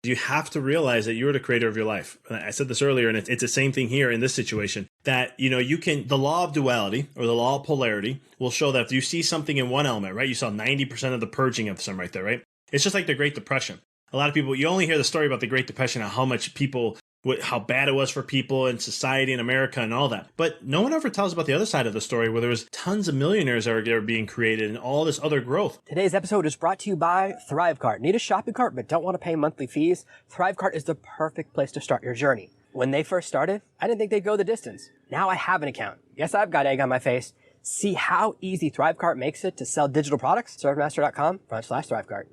You have to realize that you're the creator of your life. I said this earlier, and it's the same thing here in this situation, that, the law of duality or the law of polarity will show that if you see something in one element, right? You saw 90% of the purging of some right there, right? It's just like the Great Depression. A lot of people, you only hear the story about the Great Depression and how bad it was for people and society in America and all that. But no one ever tells about the other side of the story where there was tons of millionaires that are being created and all this other growth. Today's episode is brought to you by ThriveCart. Need a shopping cart but don't want to pay monthly fees? ThriveCart is the perfect place to start your journey. When they first started, I didn't think they'd go the distance. Now I have an account. Yes, I've got egg on my face. See how easy ThriveCart makes it to sell digital products? Servemaster.com/ThriveCart.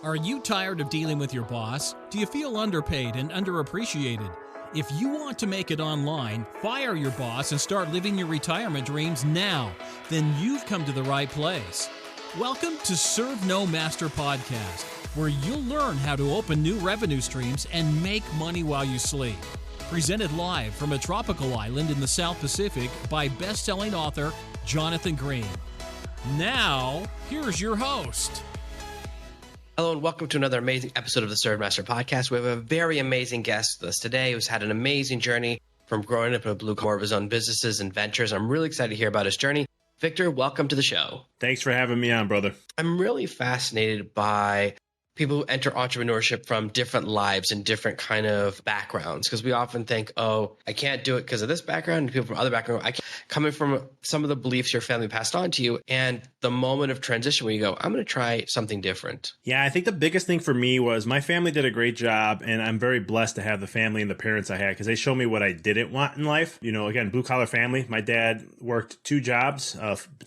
Are you tired of dealing with your boss? Do you feel underpaid and underappreciated? If you want to make it online, fire your boss and start living your retirement dreams now, then you've come to the right place. Welcome to Serve No Master Podcast, where you'll learn how to open new revenue streams and make money while you sleep. Presented live from a tropical island in the South Pacific by best-selling author Jonathan Green. Now, here's your host. Hello and welcome to another amazing episode of the Serve Master Podcast. We have a very amazing guest with us today who's had an amazing journey from growing up in a blue collar of his own businesses and ventures. I'm really excited to hear about his journey. Victor, welcome to the show. Thanks for having me on, brother. I'm really fascinated by people who enter entrepreneurship from different lives and different kind of backgrounds, because we often think, oh, I can't do it because of this background, and people from other backgrounds, coming from some of the beliefs your family passed on to you, and the moment of transition where you go, I'm going to try something different. Yeah, I think the biggest thing for me was my family did a great job, and I'm very blessed to have the family and the parents I had because they showed me what I didn't want in life. Again, blue collar family. My dad worked 2 jobs,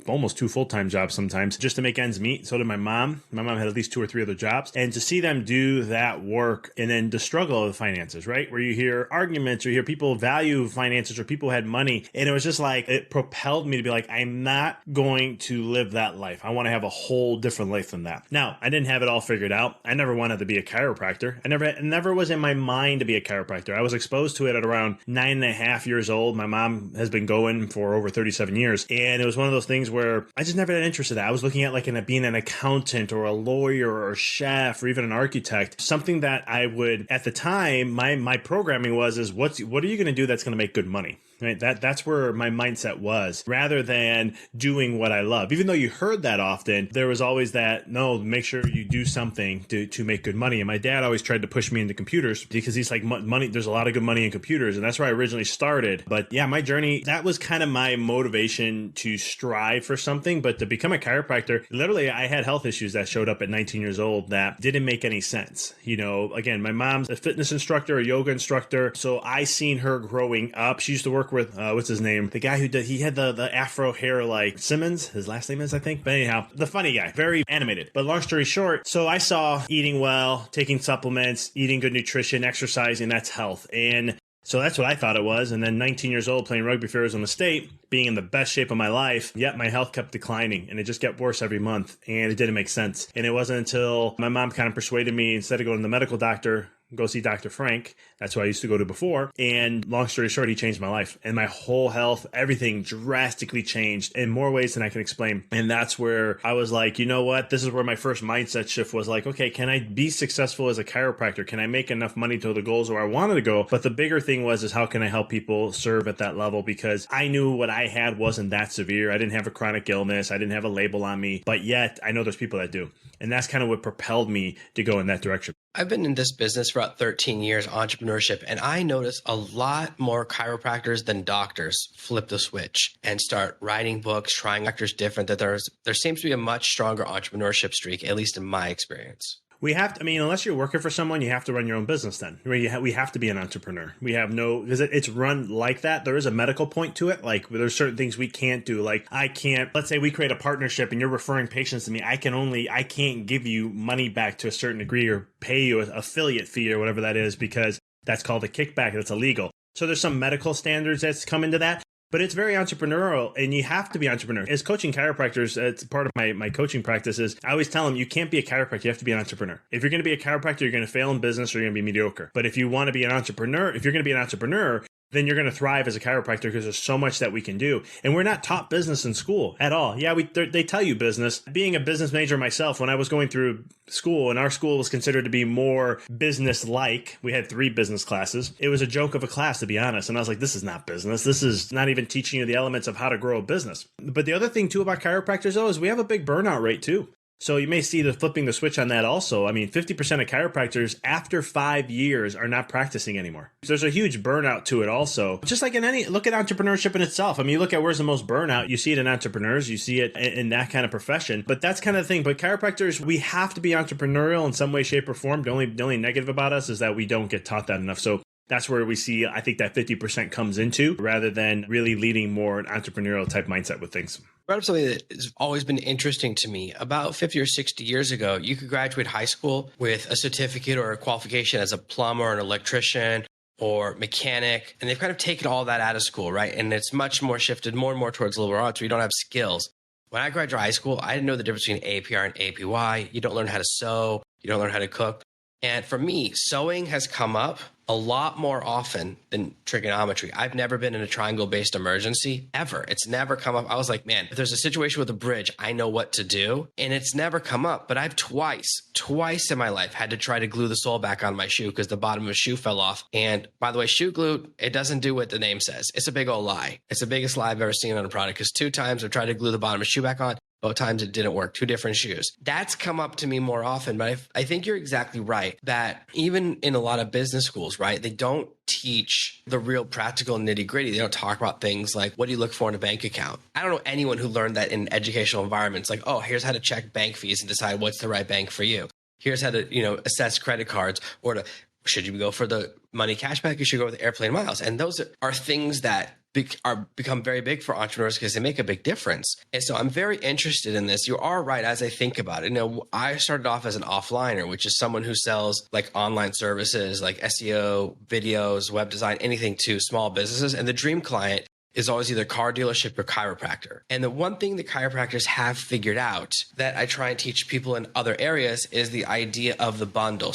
almost 2 full-time jobs sometimes, just to make ends meet. So did my mom. My mom had at least 2 or 3 other jobs. And to see them do that work and then the struggle of finances, right? Where you hear arguments or you hear people value finances or people had money. And it was just like, it propelled me to be like, I'm not going to live that life. I want to have a whole different life than that. Now, I didn't have it all figured out. I never wanted to be a chiropractor. It never was in my mind to be a chiropractor. I was exposed to it at around 9.5 years old. My mom has been going for over 37 years. And it was one of those things where I just never had interest in that. I was looking at being an accountant or a lawyer or a chef or even an architect. Something that I would, at the time, my programming what are you going to do that's going to make good money? Right? That's where my mindset was, rather than doing what I love. Even though you heard that often, there was always that, no, make sure you do something to make good money. And my dad always tried to push me into computers because he's like, money, there's a lot of good money in computers. And that's where I originally started. But yeah, my journey, that was kind of my motivation to strive for something. But to become a chiropractor, literally, I had health issues that showed up at 19 years old that didn't make any sense. Again, my mom's a fitness instructor, a yoga instructor. So I seen her growing up. She used to work with, what's his name? The guy he had the afro hair like Simmons. His last name is, I think. But anyhow, the funny guy, very animated. But long story short, so I saw eating well, taking supplements, eating good nutrition, exercising, that's health. And so that's what I thought it was. And then 19 years old, playing rugby for Arizona State, being in the best shape of my life, yet my health kept declining and it just got worse every month. And it didn't make sense. And it wasn't until my mom kind of persuaded me, instead of going to the medical doctor, go see Dr. Frank. That's who I used to go to before. And long story short, he changed my life and my whole health, everything drastically changed in more ways than I can explain. And that's where I was like, you know what? This is where my first mindset shift was like, okay, can I be successful as a chiropractor? Can I make enough money to the goals where I wanted to go? But the bigger thing is how can I help people serve at that level? Because I knew what I had wasn't that severe. I didn't have a chronic illness. I didn't have a label on me, but yet I know there's people that do. And that's kind of what propelled me to go in that direction. I've been in this business for about 13 years, entrepreneurship, and I notice a lot more chiropractors than doctors flip the switch and start writing books, trying factors different, that there seems to be a much stronger entrepreneurship streak, at least in my experience. We have to, unless you're working for someone, you have to run your own business then. We have to be an entrepreneur. We have because it's run like that. There is a medical point to it. Like there's certain things we can't do. Like I can't, let's say we create a partnership and you're referring patients to me. I can't give you money back to a certain degree or pay you an affiliate fee or whatever that is, because that's called a kickback. That's illegal. So there's some medical standards that's come into that. But it's very entrepreneurial, and you have to be entrepreneur. As coaching chiropractors, it's part of my coaching practices. I always tell them, you can't be a chiropractor, you have to be an entrepreneur. If you're going to be a chiropractor, you're going to fail in business or you're going to be mediocre. But if you want to be an entrepreneur, if you're going to be an entrepreneur, then you're going to thrive as a chiropractor because there's so much that we can do. And we're not taught business in school at all. Yeah, they tell you business. Being a business major myself, when I was going through school, and our school was considered to be more business-like, we had 3 business classes. It was a joke of a class, to be honest. And I was like, this is not business. This is not even teaching you the elements of how to grow a business. But the other thing, too, about chiropractors, though, is we have a big burnout rate, too. So you may see the flipping the switch on that also. I mean, 50% of chiropractors after 5 years are not practicing anymore. So there's a huge burnout to it also. Just like look at entrepreneurship in itself. I mean, you look at where's the most burnout. You see it in entrepreneurs. You see it in that kind of profession. But that's kind of the thing. But chiropractors, we have to be entrepreneurial in some way, shape, or form. The only negative about us is that we don't get taught that enough. So that's where we see, I think, that 50% comes into, rather than really leading more an entrepreneurial type mindset with things. Brought up something that has always been interesting to me. About 50 or 60 years ago, you could graduate high school with a certificate or a qualification as a plumber, an electrician, or mechanic. And they've kind of taken all that out of school, right? And it's much more shifted more and more towards liberal arts where you don't have skills. When I graduated high school, I didn't know the difference between APR and APY. You don't learn how to sew. You don't learn how to cook. And for me, sewing has come up a lot more often than trigonometry. I've never been in a triangle-based emergency, ever. It's never come up. I was like, man, if there's a situation with a bridge, I know what to do. And it's never come up. But I've twice in my life had to try to glue the sole back on my shoe because the bottom of a shoe fell off. And by the way, shoe glue, it doesn't do what the name says. It's a big old lie. It's the biggest lie I've ever seen on a product because 2 times I've tried to glue the bottom of a shoe back on. Both times it didn't work, 2 different shoes. That's come up to me more often, but I think you're exactly right that even in a lot of business schools, right, they don't teach the real practical nitty gritty. They don't talk about things like, what do you look for in a bank account? I don't know anyone who learned that in educational environments, like, oh, here's how to check bank fees and decide what's the right bank for you. Here's how to, assess credit cards, or should you go for the money cashback? You should go with airplane miles. And those are things that become very big for entrepreneurs because they make a big difference. And so I'm very interested in this. You are right as I think about it. I started off as an offliner, which is someone who sells like online services like SEO, videos, web design, anything to small businesses. And the dream client is always either car dealership or chiropractor. And the one thing that chiropractors have figured out that I try and teach people in other areas is the idea of the bundle.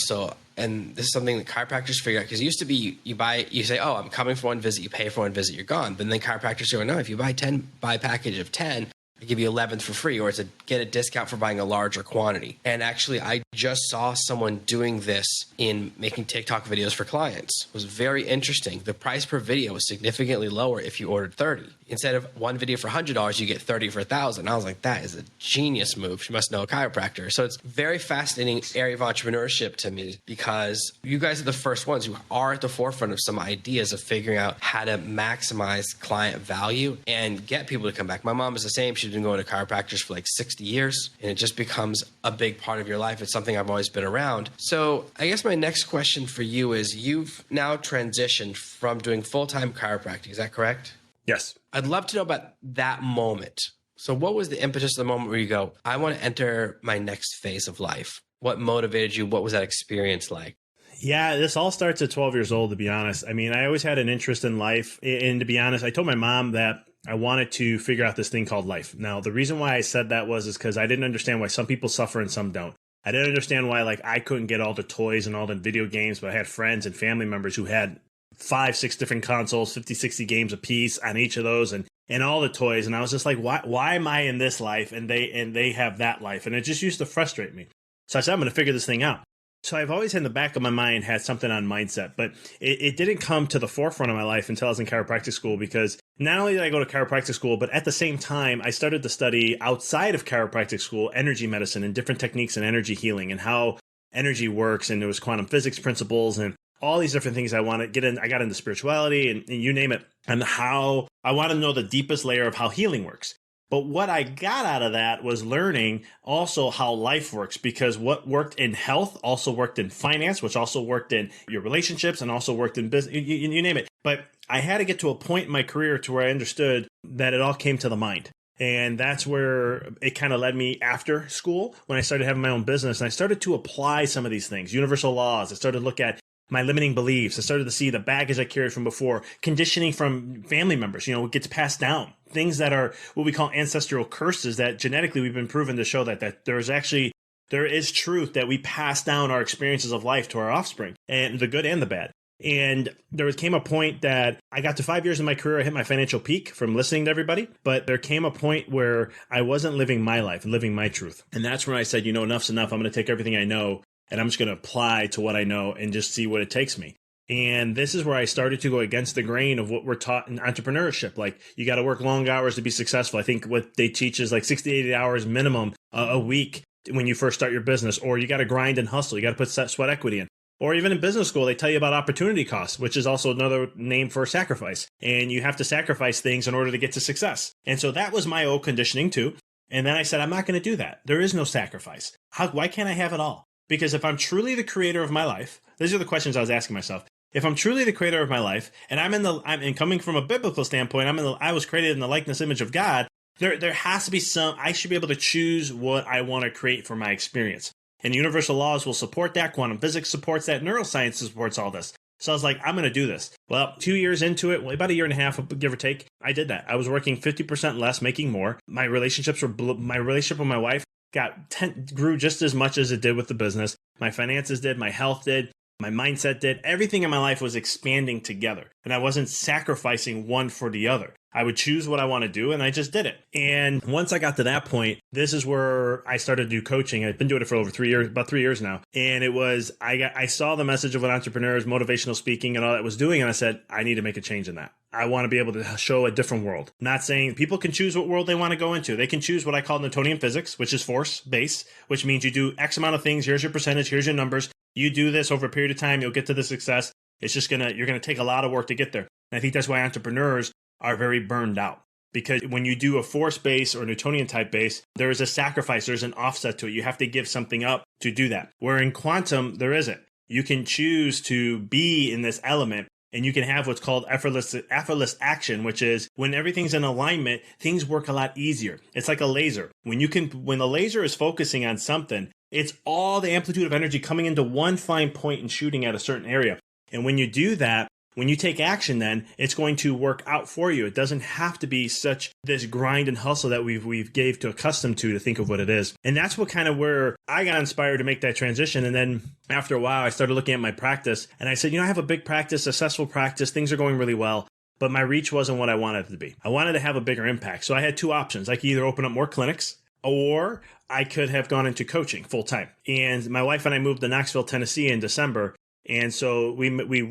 And this is something that chiropractors figure out, because it used to be you say, oh, I'm coming for one visit, you pay for one visit, you're gone. But then chiropractors go, no, if you buy a package of 10, I give you 11th for free, or get a discount for buying a larger quantity. And actually, I just saw someone doing this in making TikTok videos for clients. It was very interesting. The price per video was significantly lower if you ordered 30. Instead of one video for $100, you get 30 for $1,000. I was like, that is a genius move. She must know a chiropractor. So it's a very fascinating area of entrepreneurship to me, because you guys are the first ones who are at the forefront of some ideas of figuring out how to maximize client value and get people to come back. My mom is the same. She's been going to chiropractors for like 60 years, and it just becomes a big part of your life. It's something I've always been around. So I guess my next question for you is, you've now transitioned from doing full-time chiropractic. Is that correct? Yes. I'd love to know about that moment. So what was the impetus of the moment where you go, I want to enter my next phase of life? What motivated you? What was that experience like? Yeah, this all starts at 12 years old, to be honest. I mean, I always had an interest in life. And to be honest, I told my mom that I wanted to figure out this thing called life. Now, the reason why I said that is because I didn't understand why some people suffer and some don't. I didn't understand why, I couldn't get all the toys and all the video games, but I had friends and family members who had 5, 6 different consoles, 50, 60 games a piece on each of those, and all the toys. And I was just like, why am I in this life and they have that life? And it just used to frustrate me. So I said, I'm going to figure this thing out. So I've always in the back of my mind had something on mindset, but it didn't come to the forefront of my life until I was in chiropractic school, because not only did I go to chiropractic school, but at the same time, I started to study outside of chiropractic school, energy medicine and different techniques in energy healing and how energy works. And there was quantum physics principles and all these different things I want to get in. I got into spirituality and you name it, and how I want to know the deepest layer of how healing works. But what I got out of that was learning also how life works, because what worked in health also worked in finance, which also worked in your relationships and also worked in business, you name it. But I had to get to a point in my career to where I understood that it all came to the mind. And that's where it kind of led me after school, when I started having my own business, and I started to apply some of these things, universal laws. I started to look at my limiting beliefs. I started to see the baggage I carried from before, conditioning from family members, it gets passed down. Things that are what we call ancestral curses, that genetically we've been proven to show that there is truth that we pass down our experiences of life to our offspring, and the good and the bad. And there came a point that I got to 5 years in my career. I hit my financial peak from listening to everybody. But there came a point where I wasn't living my life and living my truth. And that's when I said, enough's enough. I'm going to take everything I know and I'm just going to apply to what I know and just see what it takes me. And this is where I started to go against the grain of what we're taught in entrepreneurship. Like, you got to work long hours to be successful. I think what they teach is like 60 to 80 hours minimum a week when you first start your business, or you got to grind and hustle. You got to put sweat equity in. Or even in business school, they tell you about opportunity costs, which is also another name for sacrifice. And you have to sacrifice things in order to get to success. And so that was my old conditioning too. And then I said, I'm not going to do that. There is no sacrifice. Why can't I have it all? Because if I'm truly the creator of my life, these are the questions I was asking myself. If I'm truly the creator of my life, and I'm coming from a biblical standpoint, I was created in the likeness image of God. There has to be I should be able to choose what I want to create for my experience. And universal laws will support that. Quantum physics supports that. Neuroscience supports all this. So I was like, I'm going to do this. Well, 2 years into it, about a year and a half, give or take, I did that. I was working 50% less, making more. My relationship with my wife grew just as much as it did with the business. My finances did, my health did. My mindset did. Everything in my life was expanding together, and I wasn't sacrificing one for the other. I would choose what I want to do, and I just did it. And once I got to that point, this is where I started to do coaching. I've been doing it for over 3 years, about 3 years now. And it was, I saw the message of what entrepreneurs, motivational speaking, and all that was doing, and I said, I need to make a change in that. I want to be able to show a different world. Not saying people can choose what world they want to go into. They can choose what I call Newtonian physics, which is force based, which means you do X amount of things. Here's your percentage. Here's your numbers. You do this over a period of time, you'll get to the success. It's just you're going to take a lot of work to get there. And I think that's why entrepreneurs are very burned out. Because when you do a force base or Newtonian type base, there is a sacrifice, there's an offset to it. You have to give something up to do that. Where in quantum, there isn't. You can choose to be in this element, and you can have what's called effortless action, which is when everything's in alignment, things work a lot easier. It's like a laser. When the laser is focusing on something, it's all the amplitude of energy coming into one fine point and shooting at a certain area. And when you do that, when you take action, then it's going to work out for you. It doesn't have to be such this grind and hustle that we've gave to accustomed to think of what it is. And that's what kind of where I got inspired to make that transition. And then after a while, I started looking at my practice, and I said, I have a big practice, successful practice. Things are going really well, but my reach wasn't what I wanted it to be. I wanted to have a bigger impact. So I had two options. I could either open up more clinics, or I could have gone into coaching full time. And my wife and I moved to Knoxville, Tennessee in December. And so we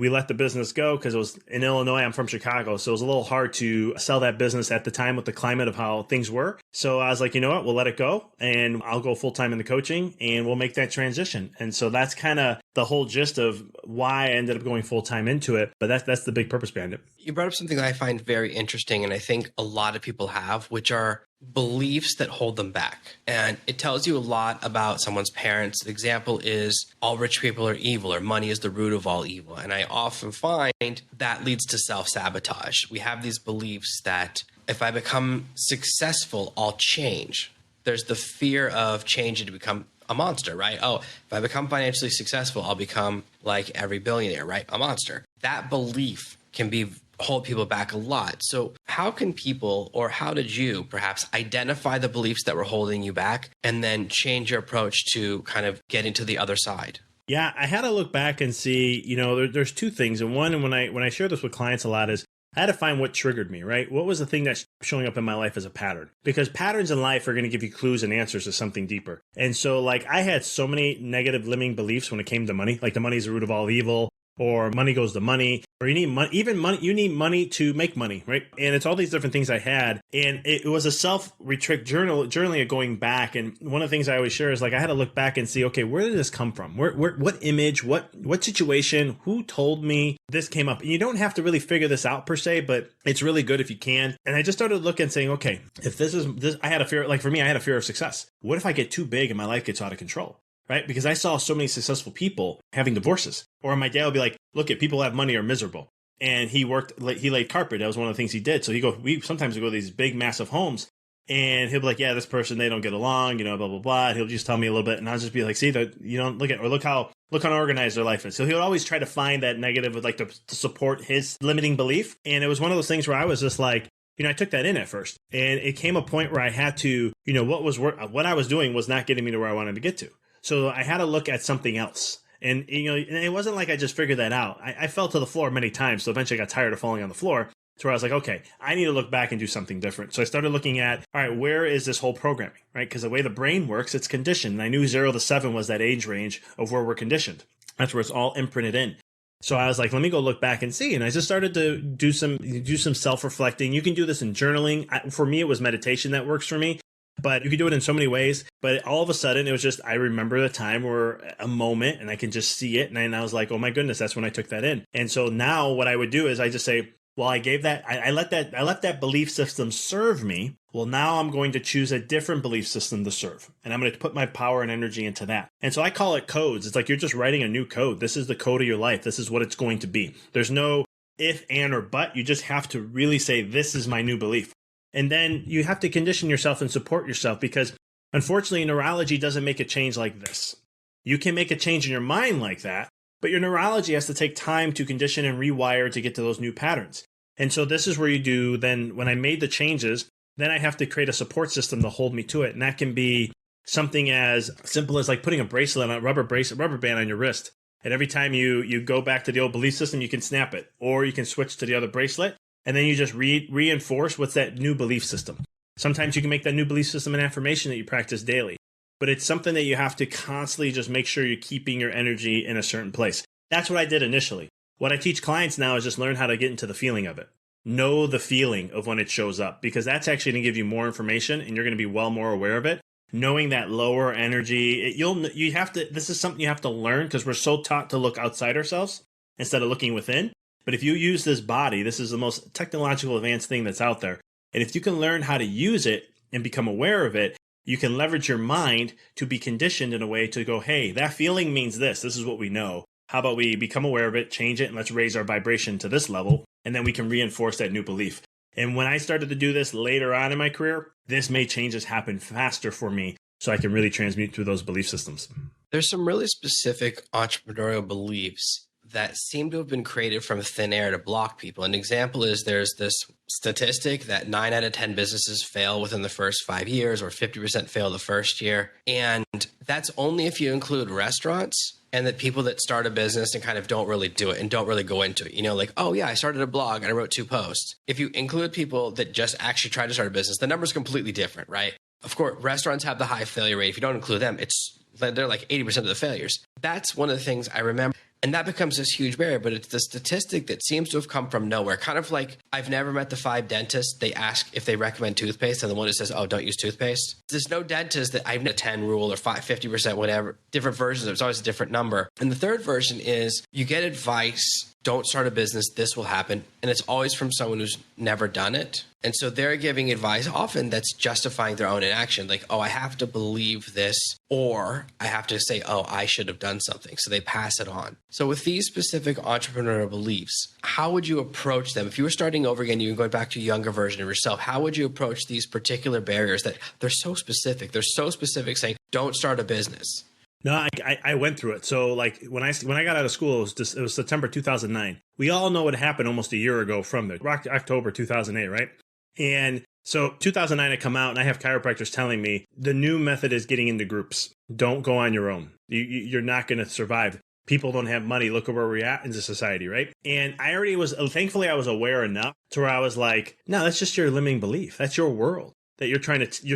let the business go because it was in Illinois. I'm from Chicago. So it was a little hard to sell that business at the time with the climate of how things were. So I was like, you know what, we'll let it go and I'll go full time in the coaching and we'll make that transition. And so that's kind of the whole gist of why I ended up going full time into it. But that's the big purpose behind it. You brought up something that I find very interesting, and I think a lot of people have, which are beliefs that hold them back. And it tells you a lot about someone's parents. The example is all rich people are evil, or money is the root of all evil. And I often find that leads to self-sabotage. We have these beliefs that if I become successful, I'll change. There's the fear of changing to become a monster, right? Oh, if I become financially successful, I'll become like every billionaire, right? A monster. That belief can hold people back a lot. So how can people, or how did you perhaps identify the beliefs that were holding you back and then change your approach to kind of getting to the other side? Yeah, I had to look back and see, there's two things. And one, and when I share this with clients a lot, is I had to find what triggered me, right? What was the thing that's showing up in my life as a pattern? Because patterns in life are going to give you clues and answers to something deeper. And so I had so many negative limiting beliefs when it came to money, like the money is the root of all evil, or money goes to money, or you need money, you need money to make money, right? And it's all these different things I had. And it was a self-retrick journaling of going back. And one of the things I always share is I had to look back and see, okay, where did this come from? What image, what situation, who told me this came up? And you don't have to really figure this out per se, but it's really good if you can. And I just started looking and saying, okay, if this, I had a fear, for me, I had a fear of success. What if I get too big and my life gets out of control? Right? Because I saw so many successful people having divorces. Or my dad would be like, look, at people who have money are miserable. And he laid carpet. That was one of the things he did. So we sometimes go to these big, massive homes, and he'll be like, yeah, this person, they don't get along, blah, blah, blah. And he'll just tell me a little bit. And I'll just be like, see, that look how unorganized their life is. So he would always try to find that negative to support his limiting belief. And it was one of those things where I was just like, I took that in at first, and it came a point where I had to, what I was doing was not getting me to where I wanted to get to. So I had to look at something else. And, and it wasn't like I just figured that out. I fell to the floor many times. So eventually I got tired of falling on the floor to where I was like, okay, I need to look back and do something different. So I started looking at, all right, where is this whole programming, right? Because the way the brain works, it's conditioned. And I knew 0 to 7 was that age range of where we're conditioned. That's where it's all imprinted in. So I was like, let me go look back and see. And I just started to do some self-reflecting. You can do this in journaling. For me, it was meditation that works for me. But you can do it in so many ways. But all of a sudden, it was just, I remember the time where a moment and I can just see it. And I was like, oh my goodness, that's when I took that in. And so now what I would do is I just say, well, I gave that, I let that belief system serve me. Well, now I'm going to choose a different belief system to serve. And I'm going to put my power and energy into that. And so I call it codes. It's like you're just writing a new code. This is the code of your life. This is what it's going to be. There's no if, and, or but. You just have to really say, this is my new belief. And then you have to condition yourself and support yourself because unfortunately, neurology doesn't make a change like this. You can make a change in your mind like that, but your neurology has to take time to condition and rewire to get to those new patterns. And so this is where you do, then when I made the changes, then I have to create a support system to hold me to it. And that can be something as simple as like putting a bracelet on, rubber band on your wrist. And every time you go back to the old belief system, you can snap it, or you can switch to the other bracelet. And then you just reinforce what's that new belief system. Sometimes you can make that new belief system an affirmation that you practice daily. But it's something that you have to constantly just make sure you're keeping your energy in a certain place. That's what I did initially. What I teach clients now is just learn how to get into the feeling of it. Know the feeling of when it shows up, because that's actually going to give you more information and you're going to be well more aware of it. Knowing that lower energy, this is something you have to learn because we're so taught to look outside ourselves instead of looking within. But if you use this body, this is the most technological advanced thing that's out there. And if you can learn how to use it and become aware of it, you can leverage your mind to be conditioned in a way to go, hey, that feeling means this. This is what we know. How about we become aware of it, change it, and let's raise our vibration to this level. And then we can reinforce that new belief. And when I started to do this later on in my career, this made changes happen faster for me so I can really transmute through those belief systems. There's some really specific entrepreneurial beliefs that seem to have been created from thin air to block people. An example is there's this statistic that 9 out of 10 businesses fail within the first 5 years, or 50% fail the first year. And that's only if you include restaurants and that people that start a business and kind of don't really do it and don't really go into it. Like, oh yeah, I started a blog and I wrote 2 posts. If you include people that just actually try to start a business, the number's completely different, right? Of course, restaurants have the high failure rate. If you don't include them, they're like 80% of the failures. That's one of the things I remember. And that becomes this huge barrier, but it's the statistic that seems to have come from nowhere. Kind of like, I've never met the 5 dentists. They ask if they recommend toothpaste, and the one that says, oh, don't use toothpaste. There's no dentist that I've met a 10 rule or 50%, whatever, different versions. There's always a different number. And the third version is you get advice, don't start a business, this will happen. And it's always from someone who's never done it. And so they're giving advice often that's justifying their own inaction. Like, oh, I have to believe this, or I have to say, oh, I should have done something. So they pass it on. So with these specific entrepreneurial beliefs, how would you approach them? If you were starting over again, you were going back to a younger version of yourself, how would you approach these particular barriers that they're so specific? They're so specific saying, don't start a business. No, I went through it. So like when I got out of school, it was September 2009. We all know what happened almost a year ago from there, October 2008, right? And so 2009 I come out and I have chiropractors telling me the new method is getting into groups. Don't go on your own. You're not going to survive. People don't have money. Look at where we're at in the society, right? And I already thankfully I was aware enough to where I was like, no, that's just your limiting belief. That's your world that you're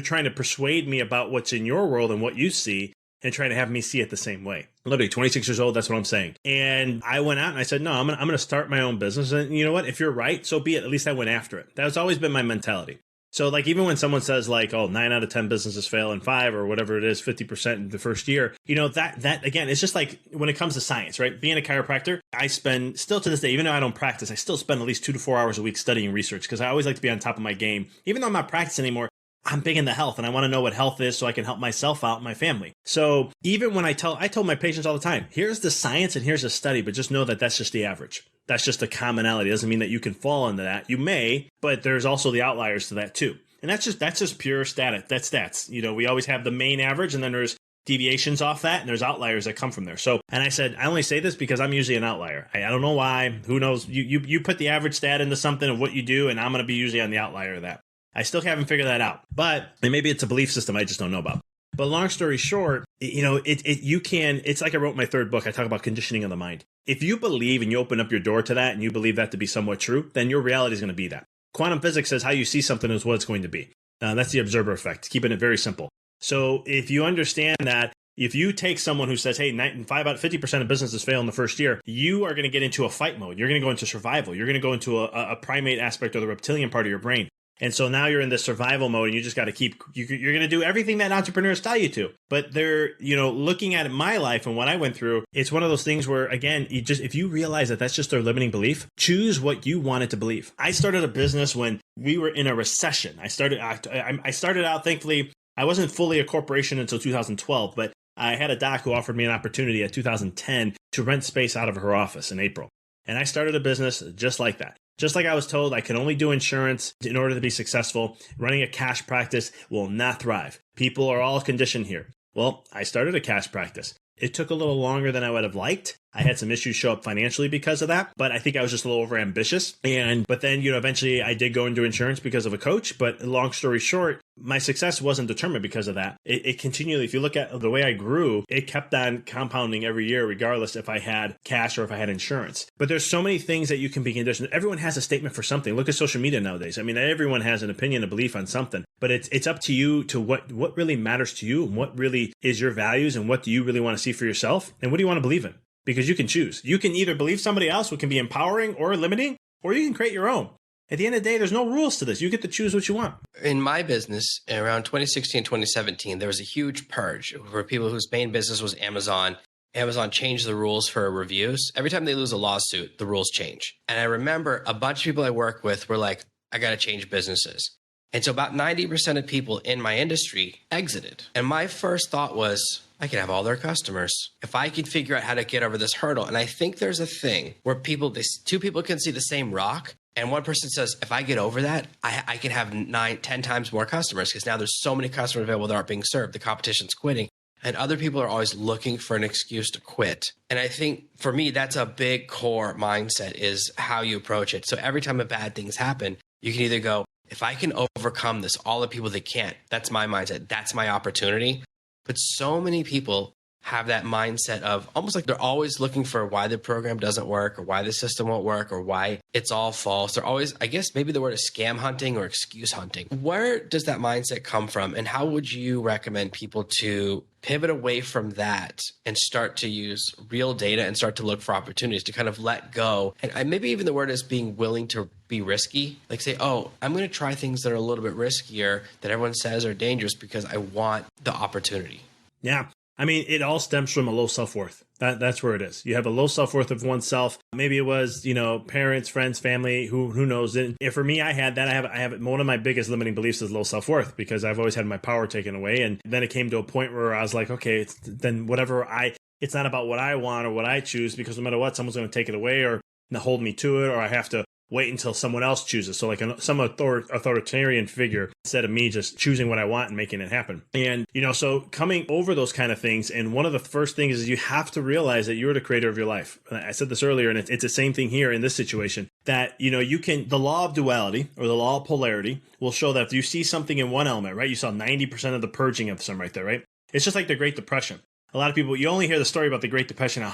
trying to persuade me about what's in your world and what you see, and trying to have me see it the same way. Literally 26 years old, that's what I'm saying. And I went out and I said, no, I'm going to start my own business. And you know what? If you're right, so be it. At least I went after it. That's always been my mentality. So like, even when someone says like, oh, 9 out of 10 businesses fail in 5 or whatever it is, 50% in the first year, that again, it's just like when it comes to science, right? Being a chiropractor, I spend still to this day, even though I don't practice, I still spend at least 2 to 4 hours a week studying research because I always like to be on top of my game. Even though I'm not practicing anymore, I'm big into health and I want to know what health is so I can help myself out and my family. So even when I told my patients all the time, here's the science and here's the study, but just know that that's just the average. That's just a commonality. It doesn't mean that you can fall into that. You may, but there's also the outliers to that too. And that's just pure that's stats. We always have the main average and then there's deviations off that and there's outliers that come from there. So, and I said, I only say this because I'm usually an outlier. I don't know why. Who knows? You put the average stat into something of what you do and I'm going to be usually on the outlier of that. I still haven't figured that out, but maybe it's a belief system I just don't know about. But long story short, it's like I wrote my third book. I talk about conditioning of the mind. If you believe and you open up your door to that and you believe that to be somewhat true, then your reality is going to be that. Quantum physics says how you see something is what it's going to be. That's the observer effect, keeping it very simple. So if you understand that, if you take someone who says, hey, 50% of businesses fail in the first year, you are going to get into a fight mode. You're going to go into survival. You're going to go into a primate aspect or the reptilian part of your brain. And so now you're in this survival mode and you just got to you're going to do everything that entrepreneurs tell you to. But they're, looking at my life and what I went through, it's one of those things where, again, if you realize that that's just their limiting belief, choose what you wanted to believe. I started a business when we were in a recession. I started out, thankfully, I wasn't fully a corporation until 2012, but I had a doc who offered me an opportunity at 2010 to rent space out of her office in April. And I started a business just like that. Just like I was told I can only do insurance in order to be successful. Running a cash practice will not thrive. People are all conditioned here. Well, I started a cash practice. It took a little longer than I would have liked. I had some issues show up financially because of that, but I think I was just a little over ambitious. But then, eventually I did go into insurance because of a coach. But long story short, my success wasn't determined because of that. It continually, if you look at the way I grew, it kept on compounding every year, regardless if I had cash or if I had insurance. But there's so many things that you can be conditioned. Everyone has a statement for something. Look at social media nowadays. I mean, everyone has an opinion, a belief on something, but it's up to you to what really matters to you and what really is your values and what do you really want to see for yourself and what do you want to believe in? Because you can choose. You can either believe somebody else, which can be empowering or limiting, or you can create your own. At the end of the day, there's no rules to this. You get to choose what you want. In my business, around 2016, 2017, there was a huge purge for people whose main business was Amazon. Amazon changed the rules for reviews. Every time they lose a lawsuit, the rules change. And I remember a bunch of people I work with were like, I got to change businesses. And so about 90% of people in my industry exited. And my first thought was, I can have all their customers if I can figure out how to get over this hurdle. And I think there's a thing where two people can see the same rock. And one person says, if I get over that, I can have 10 times more customers because now there's so many customers available that aren't being served. The competition's quitting. And other people are always looking for an excuse to quit. And I think for me, that's a big core mindset is how you approach it. So every time a bad things happen, you can either go, if I can overcome this, all the people that can't, that's my mindset. That's my opportunity. But so many people have that mindset of almost like they're always looking for why the program doesn't work or why the system won't work or why it's all false. They're always, I guess maybe the word is scam hunting or excuse hunting. Where does that mindset come from? And how would you recommend people to pivot away from that and start to use real data and start to look for opportunities to kind of let go? And maybe even the word is being willing to be risky. Like say, oh, I'm going to try things that are a little bit riskier that everyone says are dangerous because I want the opportunity. Yeah. I mean, it all stems from a low self-worth. That's where it is. You have a low self-worth of oneself. Maybe it was, parents, friends, family, who knows. And for me, I had that. I have one of my biggest limiting beliefs is low self-worth because I've always had my power taken away. And then it came to a point where I was like, okay, it's not about what I want or what I choose because no matter what, someone's going to take it away or hold me to it, or I have to wait until someone else chooses. So like some authoritarian figure instead of me just choosing what I want and making it happen. And, so coming over those kind of things. And one of the first things is you have to realize that you're the creator of your life. I said this earlier, and it's the same thing here in this situation that, the law of duality or the law of polarity will show that if you see something in one element, right? You saw 90% of the purging of some right there, right? It's just like the Great Depression. A lot of people, you only hear the story about the Great Depression and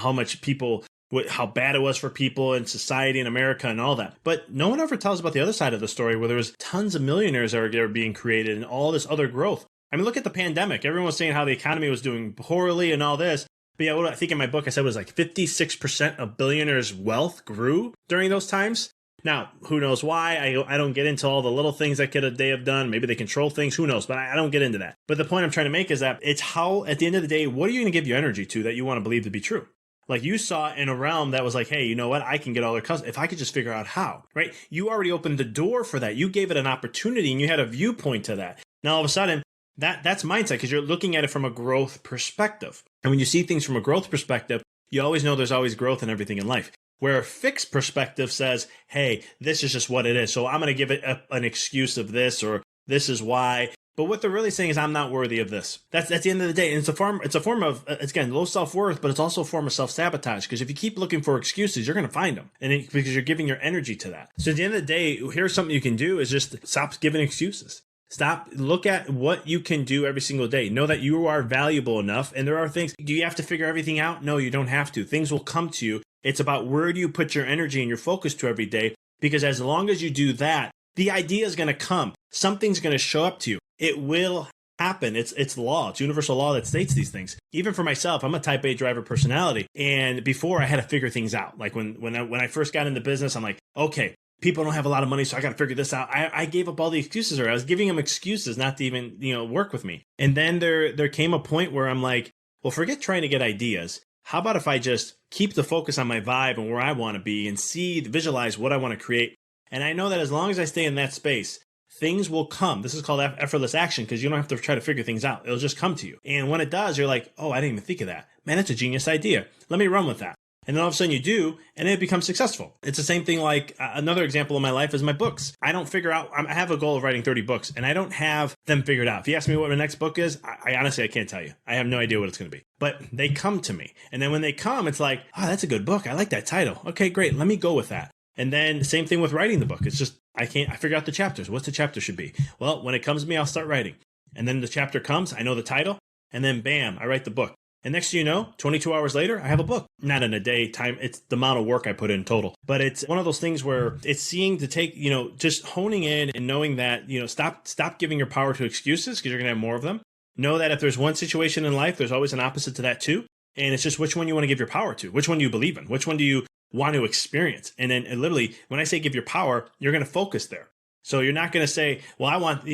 how bad it was for people and society in America and all that. But no one ever tells about the other side of the story where there was tons of millionaires that are being created and all this other growth. I mean, look at the pandemic. Everyone was saying how the economy was doing poorly and all this. But yeah, what I think in my book I said was like 56% of billionaires' wealth grew during those times. Now, who knows why? I don't get into all the little things that they have done. Maybe they control things. Who knows? But I don't get into that. But the point I'm trying to make is that it's how, at the end of the day, what are you going to give your energy to that you want to believe to be true? Like you saw in a realm that was like, hey, you know what? I can get all their customers if I could just figure out how, right? You already opened the door for that. You gave it an opportunity and you had a viewpoint to that. Now, all of a sudden, that's mindset because you're looking at it from a growth perspective. And when you see things from a growth perspective, you always know there's always growth in everything in life. Where a fixed perspective says, hey, this is just what it is. So I'm going to give it an excuse of this or this is why. But what they're really saying is I'm not worthy of this. That's at the end of the day. And it's a form of, again, low self-worth, but it's also a form of self-sabotage. Because if you keep looking for excuses, you're going to find them. Because you're giving your energy to that. So at the end of the day, here's something you can do is just stop giving excuses. Stop, look at what you can do every single day. Know that you are valuable enough. And there are things, do you have to figure everything out? No, you don't have to. Things will come to you. It's about where do you put your energy and your focus to every day? Because as long as you do that, the idea is going to come. Something's going to show up to you. It will happen. It's law. It's universal law that states these things. Even for myself, I'm a type A driver personality. And before I had to figure things out. Like when I first got into business, I'm like, okay, people don't have a lot of money, so I got to figure this out. I gave up all the excuses, or I was giving them excuses not to even, work with me. And then there came a point where I'm like, well, forget trying to get ideas. How about if I just keep the focus on my vibe and where I want to be and visualize what I want to create? And I know that as long as I stay in that space, things will come. This is called effortless action because you don't have to try to figure things out. It'll just come to you. And when it does, you're like, oh, I didn't even think of that. Man, that's a genius idea. Let me run with that. And then all of a sudden you do, and it becomes successful. It's the same thing like another example of my life is my books. I don't figure out, I have a goal of writing 30 books, and I don't have them figured out. If you ask me what my next book is, I honestly, I can't tell you. I have no idea what it's going to be. But they come to me. And then when they come, it's like, oh, that's a good book. I like that title. Okay, great. Let me go with that. And then same thing with writing the book. It's just, I figure out the chapters. What's the chapter should be? Well, when it comes to me, I'll start writing. And then the chapter comes, I know the title, and then bam, I write the book. And next thing you know, 22 hours later, I have a book. Not in a day time. It's the amount of work I put in total. But it's one of those things where it's seeing to take, just honing in and knowing that, stop giving your power to excuses because you're going to have more of them. Know that if there's one situation in life, there's always an opposite to that too. And it's just which one you want to give your power to. Which one do you believe in? Which one do you want to experience? And then literally, when I say give your power, you're going to focus there. So you're not going to say, well, I want,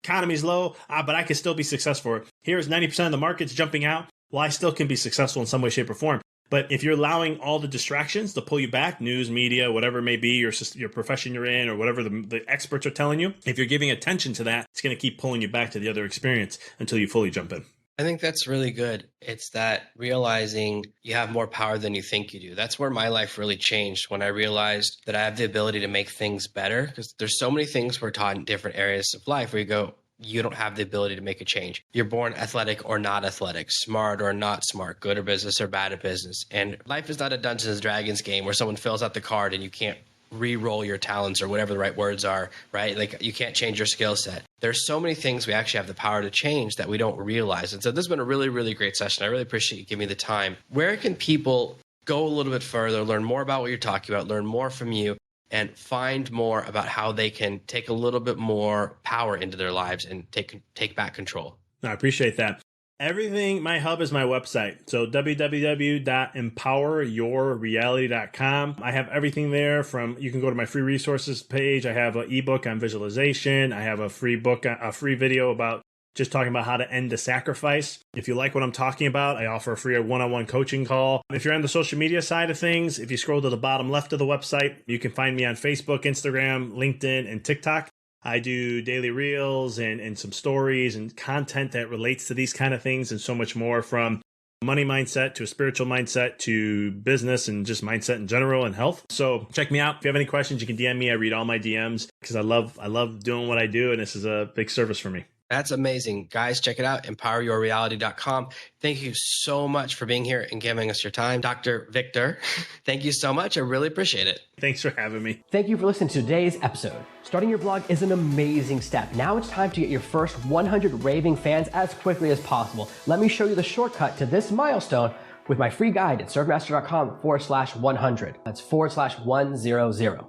economy's low, but I can still be successful. Here's 90% of the market's jumping out. Well, I still can be successful in some way, shape, or form. But if you're allowing all the distractions to pull you back, news, media, whatever it may be, your profession you're in, or whatever the experts are telling you, if you're giving attention to that, it's going to keep pulling you back to the other experience until you fully jump in. I think that's really good. It's that realizing you have more power than you think you do. That's where my life really changed when I realized that I have the ability to make things better, because there's so many things we're taught in different areas of life where you go, you don't have the ability to make a change. You're born athletic or not athletic, smart or not smart, good at business or bad at business. And life is not a Dungeons and Dragons game where someone fills out the card and you can't re-roll your talents or whatever the right words are, right? Like you can't change your skill set. There's so many things we actually have the power to change that we don't realize. And so this has been a really, really great session. I really appreciate you giving me the time. Where can people go a little bit further, learn more about what you're talking about, learn more from you, and find more about how they can take a little bit more power into their lives and take back control? I appreciate that. Everything, my hub is my website. So www.empoweryourreality.com. I have everything there you can go to my free resources page. I have an ebook on visualization. I have a free book, a free video about just talking about how to end the sacrifice. If you like what I'm talking about, I offer a free one-on-one coaching call. If you're on the social media side of things, if you scroll to the bottom left of the website, you can find me on Facebook, Instagram, LinkedIn, and TikTok. I do daily reels and some stories and content that relates to these kind of things and so much more, from money mindset to a spiritual mindset to business and just mindset in general and health. So check me out. If you have any questions, you can DM me. I read all my DMs because I love doing what I do, and this is a big service for me. That's amazing. Guys, check it out, empoweryourreality.com. Thank you so much for being here and giving us your time. Dr. Victor, thank you so much. I really appreciate it. Thanks for having me. Thank you for listening to today's episode. Starting your blog is an amazing step. Now it's time to get your first 100 raving fans as quickly as possible. Let me show you the shortcut to this milestone with my free guide at servemaster.com/100. That's /100.